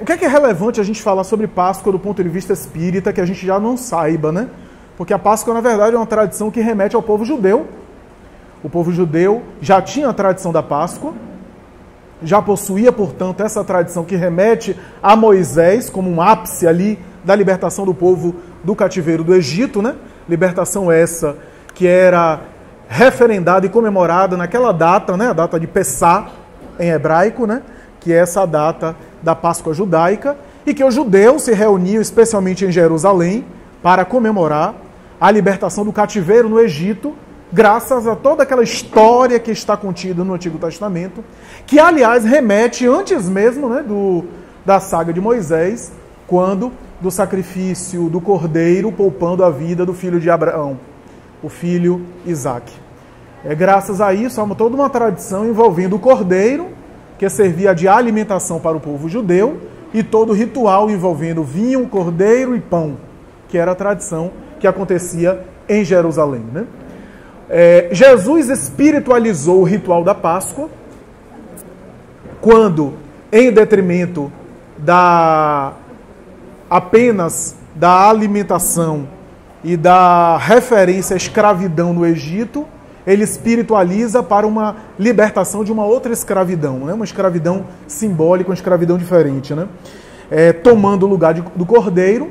O que é relevante a gente falar sobre Páscoa do ponto de vista espírita, que a gente já não saiba, né? Porque a Páscoa, na verdade, é uma tradição que remete ao povo judeu. O povo judeu já tinha a tradição da Páscoa, já possuía, portanto, essa tradição que remete a Moisés, como um ápice ali da libertação do povo do cativeiro do Egito, né? Libertação essa que era referendada e comemorada naquela data, né? A data de Pessá, em hebraico, né? Que é essa data da Páscoa judaica, e que os judeus se reuniam especialmente em Jerusalém para comemorar a libertação do cativeiro no Egito, graças a toda aquela história que está contida no Antigo Testamento, que, aliás, remete antes mesmo, né, da saga de Moisés, quando do sacrifício do cordeiro poupando a vida do filho de Abraão, o filho Isaque. Graças a isso, há toda uma tradição envolvendo o cordeiro, que servia de alimentação para o povo judeu, e todo o ritual envolvendo vinho, cordeiro e pão, que era a tradição que acontecia em Jerusalém, né? Jesus espiritualizou o ritual da Páscoa quando, em detrimento apenas da alimentação e da referência à escravidão no Egito, ele espiritualiza para uma libertação de uma outra escravidão, né? Uma escravidão simbólica, uma escravidão diferente, né? Tomando o lugar do cordeiro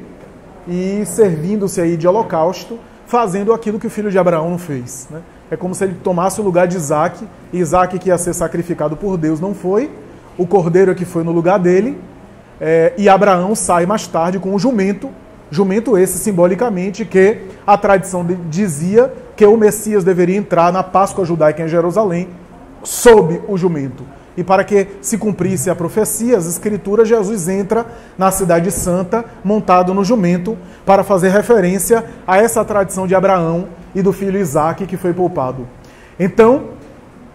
e servindo-se aí de holocausto, fazendo aquilo que o filho de Abraão não fez, né? É como se ele tomasse o lugar de Isaque, e Isaque, que ia ser sacrificado por Deus, não foi, o cordeiro é que foi no lugar dele, e Abraão sai mais tarde com o jumento esse simbolicamente que a tradição dizia que o Messias deveria entrar na Páscoa judaica em Jerusalém sob o jumento. E para que se cumprisse a profecia, as escrituras, Jesus entra na cidade santa montado no jumento para fazer referência a essa tradição de Abraão e do filho Isaque que foi poupado. Então,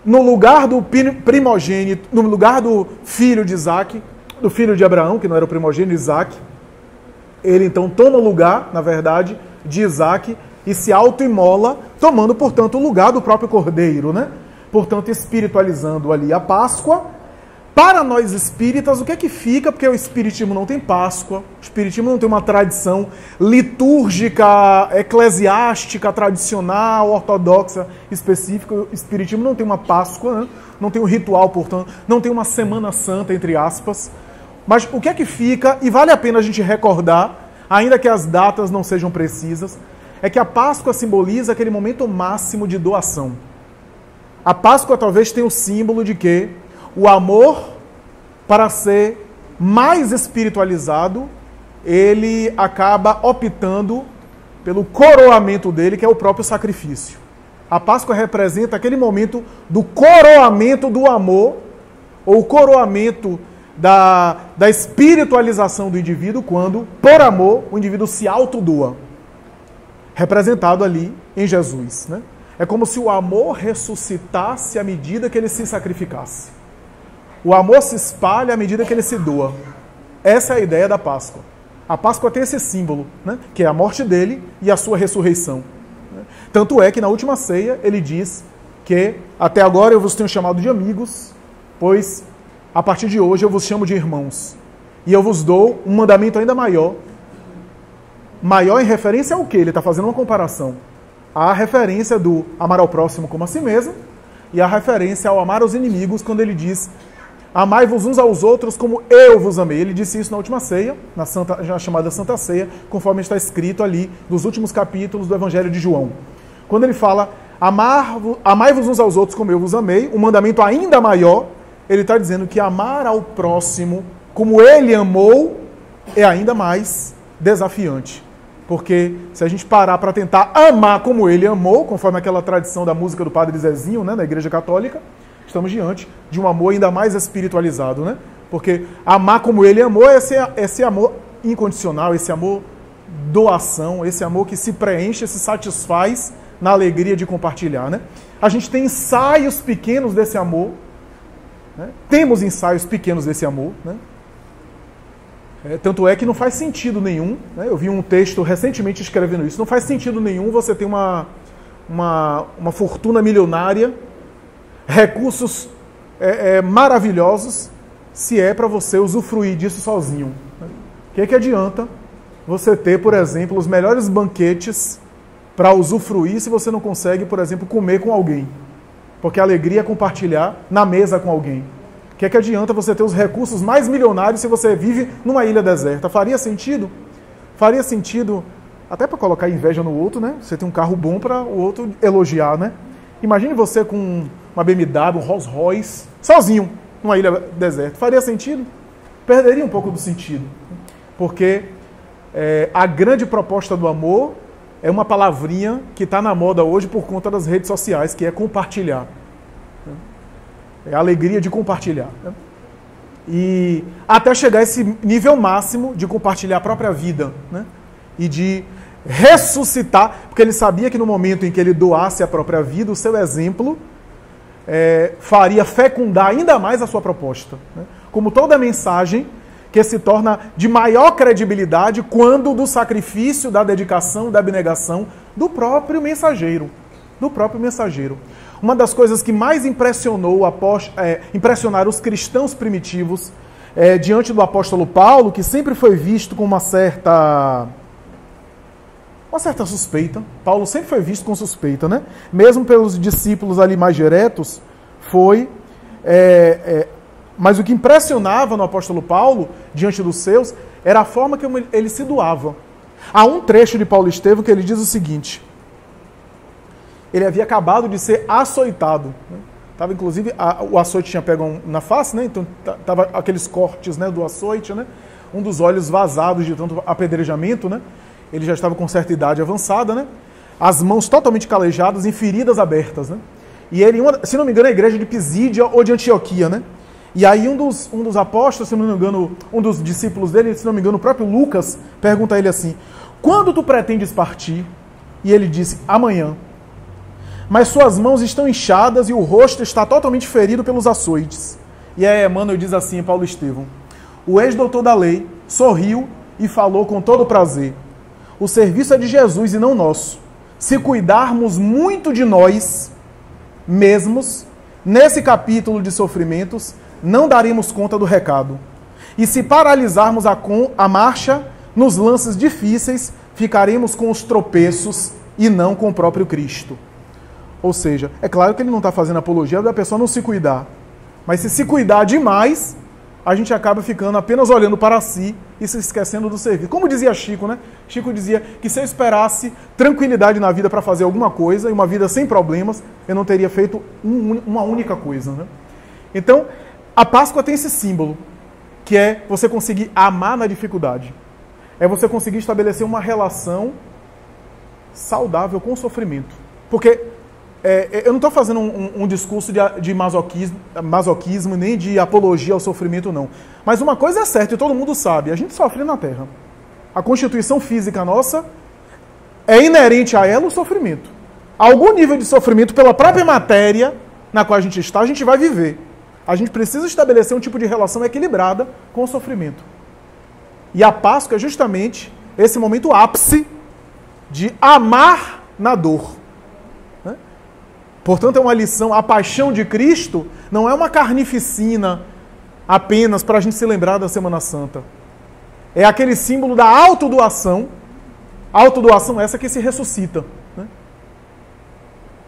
no lugar do primogênito, no lugar do filho de Isaque, do filho de Abraão, que não era o primogênito, Isaque, ele então toma o lugar, na verdade, de Isaque e se auto-imola, tomando, portanto, o lugar do próprio cordeiro, né? Portanto, espiritualizando ali a Páscoa. Para nós espíritas, o que é que fica? Porque o espiritismo não tem Páscoa, o espiritismo não tem uma tradição litúrgica, eclesiástica, tradicional, ortodoxa, específica. O espiritismo não tem uma Páscoa, né? Não tem um ritual, portanto, não tem uma Semana Santa, entre aspas. Mas o que é que fica, e vale a pena a gente recordar, ainda que as datas não sejam precisas, é que a Páscoa simboliza aquele momento máximo de doação. A Páscoa talvez tenha o símbolo de que o amor, para ser mais espiritualizado, ele acaba optando pelo coroamento dele, que é o próprio sacrifício. A Páscoa representa aquele momento do coroamento do amor, ou o coroamento da espiritualização do indivíduo, quando, por amor, o indivíduo se autodoa. Representado ali em Jesus, né? É como se o amor ressuscitasse à medida que ele se sacrificasse. O amor se espalha à medida que ele se doa. Essa é a ideia da Páscoa. A Páscoa tem esse símbolo, né? Que é a morte dele e a sua ressurreição. Tanto é que na última ceia ele diz que até agora eu vos tenho chamado de amigos, pois a partir de hoje eu vos chamo de irmãos. E eu vos dou um mandamento ainda maior. Maior em referência ao quê? Ele está fazendo uma comparação. A referência do amar ao próximo como a si mesmo e a referência ao amar aos inimigos, quando ele diz: amai-vos uns aos outros como eu vos amei. Ele disse isso na última ceia, na chamada Santa Ceia, conforme está escrito ali nos últimos capítulos do Evangelho de João. Quando ele fala, amai-vos uns aos outros como eu vos amei, um mandamento ainda maior, ele está dizendo que amar ao próximo como ele amou é ainda mais desafiante. Porque se a gente parar para tentar amar como ele amou, conforme aquela tradição da música do Padre Zezinho, né, na Igreja Católica, estamos diante de um amor ainda mais espiritualizado, né? Porque amar como ele amou é esse amor incondicional, esse amor doação, esse amor que se preenche, se satisfaz na alegria de compartilhar, né? A gente tem ensaios pequenos desse amor, né? Temos ensaios pequenos desse amor, né? Tanto é que não faz sentido nenhum, né? Eu vi um texto recentemente escrevendo isso, não faz sentido nenhum você ter uma fortuna milionária, recursos maravilhosos, se é para você usufruir disso sozinho. O que adianta você ter, por exemplo, os melhores banquetes para usufruir se você não consegue, por exemplo, comer com alguém? Porque a alegria é compartilhar na mesa com alguém. O que adianta você ter os recursos mais milionários se você vive numa ilha deserta? Faria sentido? Faria sentido até para colocar inveja no outro, né? Você tem um carro bom para o outro elogiar, né? Imagine você com uma BMW, um Rolls Royce, sozinho, numa ilha deserta. Faria sentido? Perderia um pouco do sentido. Porque a grande proposta do amor é uma palavrinha que está na moda hoje por conta das redes sociais, que é compartilhar. É a alegria de compartilhar. E até chegar a esse nível máximo de compartilhar a própria vida, né? E de ressuscitar, porque ele sabia que no momento em que ele doasse a própria vida, o seu exemplo faria fecundar ainda mais a sua proposta. Né? Como toda mensagem que se torna de maior credibilidade quando do sacrifício, da dedicação, da abnegação do próprio mensageiro. Do próprio mensageiro. Uma das coisas que mais impressionaram os cristãos primitivos diante do apóstolo Paulo, que sempre foi visto com uma certa suspeita. Paulo sempre foi visto com suspeita, né? Mesmo pelos discípulos ali mais diretos, mas o que impressionava no apóstolo Paulo, diante dos seus, era a forma que ele se doava. Há um trecho de Paulo Estevão que ele diz o seguinte: ele havia acabado de ser açoitado. Né? Tava, inclusive, o açoite tinha pego na face, né? Então tava aqueles cortes, né, do açoite, né? Um dos olhos vazados de tanto apedrejamento, né? Ele já estava com certa idade avançada, né? As mãos totalmente calejadas, em feridas abertas, né? E ele, se não me engano, é a igreja de Pisídia ou de Antioquia, né? E aí um dos apóstolos, se não me engano, um dos discípulos dele, se não me engano, o próprio Lucas, pergunta a ele assim: quando tu pretendes partir? E ele disse: amanhã. Mas suas mãos estão inchadas e o rosto está totalmente ferido pelos açoites. E aí Emmanuel diz assim em Paulo Estevão: o ex-doutor da lei sorriu e falou com todo prazer: o serviço é de Jesus e não nosso. Se cuidarmos muito de nós mesmos, nesse capítulo de sofrimentos, não daremos conta do recado. E se paralisarmos a marcha, nos lances difíceis, ficaremos com os tropeços e não com o próprio Cristo. Ou seja, é claro que ele não está fazendo apologia da pessoa não se cuidar. Mas se cuidar demais, a gente acaba ficando apenas olhando para si e se esquecendo do serviço. Como dizia Chico, né? Chico dizia que se eu esperasse tranquilidade na vida para fazer alguma coisa, e uma vida sem problemas, eu não teria feito uma única coisa. Né? Então, a Páscoa tem esse símbolo, que é você conseguir amar na dificuldade. É você conseguir estabelecer uma relação saudável com o sofrimento. Porque eu não estou fazendo um discurso de masoquismo, nem de apologia ao sofrimento, não. Mas uma coisa é certa, e todo mundo sabe, a gente sofre na Terra. A constituição física nossa é inerente a ela o sofrimento. Algum nível de sofrimento pela própria matéria na qual a gente vai viver. A gente precisa estabelecer um tipo de relação equilibrada com o sofrimento. E a Páscoa é justamente esse momento ápice de amar na dor. Né? Portanto, é uma lição. A paixão de Cristo não é uma carnificina apenas para a gente se lembrar da Semana Santa. É aquele símbolo da autodoação. Autodoação essa que se ressuscita. Né?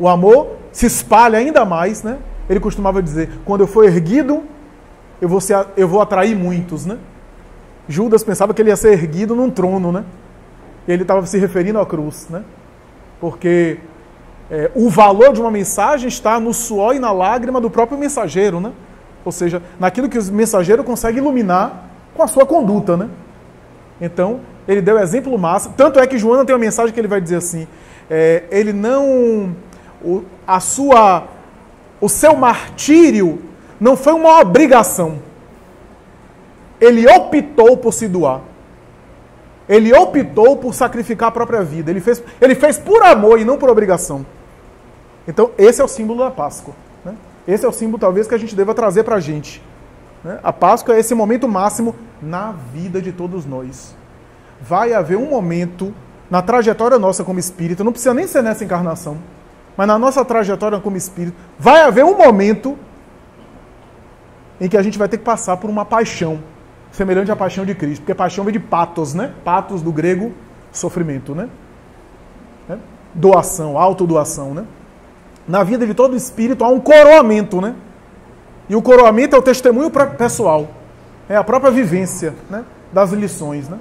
O amor se espalha ainda mais, né? Ele costumava dizer: quando eu for erguido, eu vou atrair muitos, né? Judas pensava que ele ia ser erguido num trono, né? E ele estava se referindo à cruz, né? Porque o valor de uma mensagem está no suor e na lágrima do próprio mensageiro, né? Ou seja, naquilo que o mensageiro consegue iluminar com a sua conduta, né? Então, ele deu o exemplo máximo. Tanto é que Joana tem uma mensagem que ele vai dizer assim: ele não... O seu martírio não foi uma obrigação. Ele optou por se doar. Ele optou por sacrificar a própria vida. Ele fez por amor e não por obrigação. Então, esse é o símbolo da Páscoa. Né? Esse é o símbolo, talvez, que a gente deva trazer para a gente. Né? A Páscoa é esse momento máximo na vida de todos nós. Vai haver um momento na trajetória nossa como espírito, não precisa nem ser nessa encarnação, mas na nossa trajetória como espírito, vai haver um momento em que a gente vai ter que passar por uma paixão, semelhante à paixão de Cristo, porque paixão vem de patos, né? Patos do grego, sofrimento, né? Doação, autodoação, né? Na vida de todo espírito há um coroamento, né? E o coroamento é o testemunho pessoal, é a própria vivência, né? Das lições, né?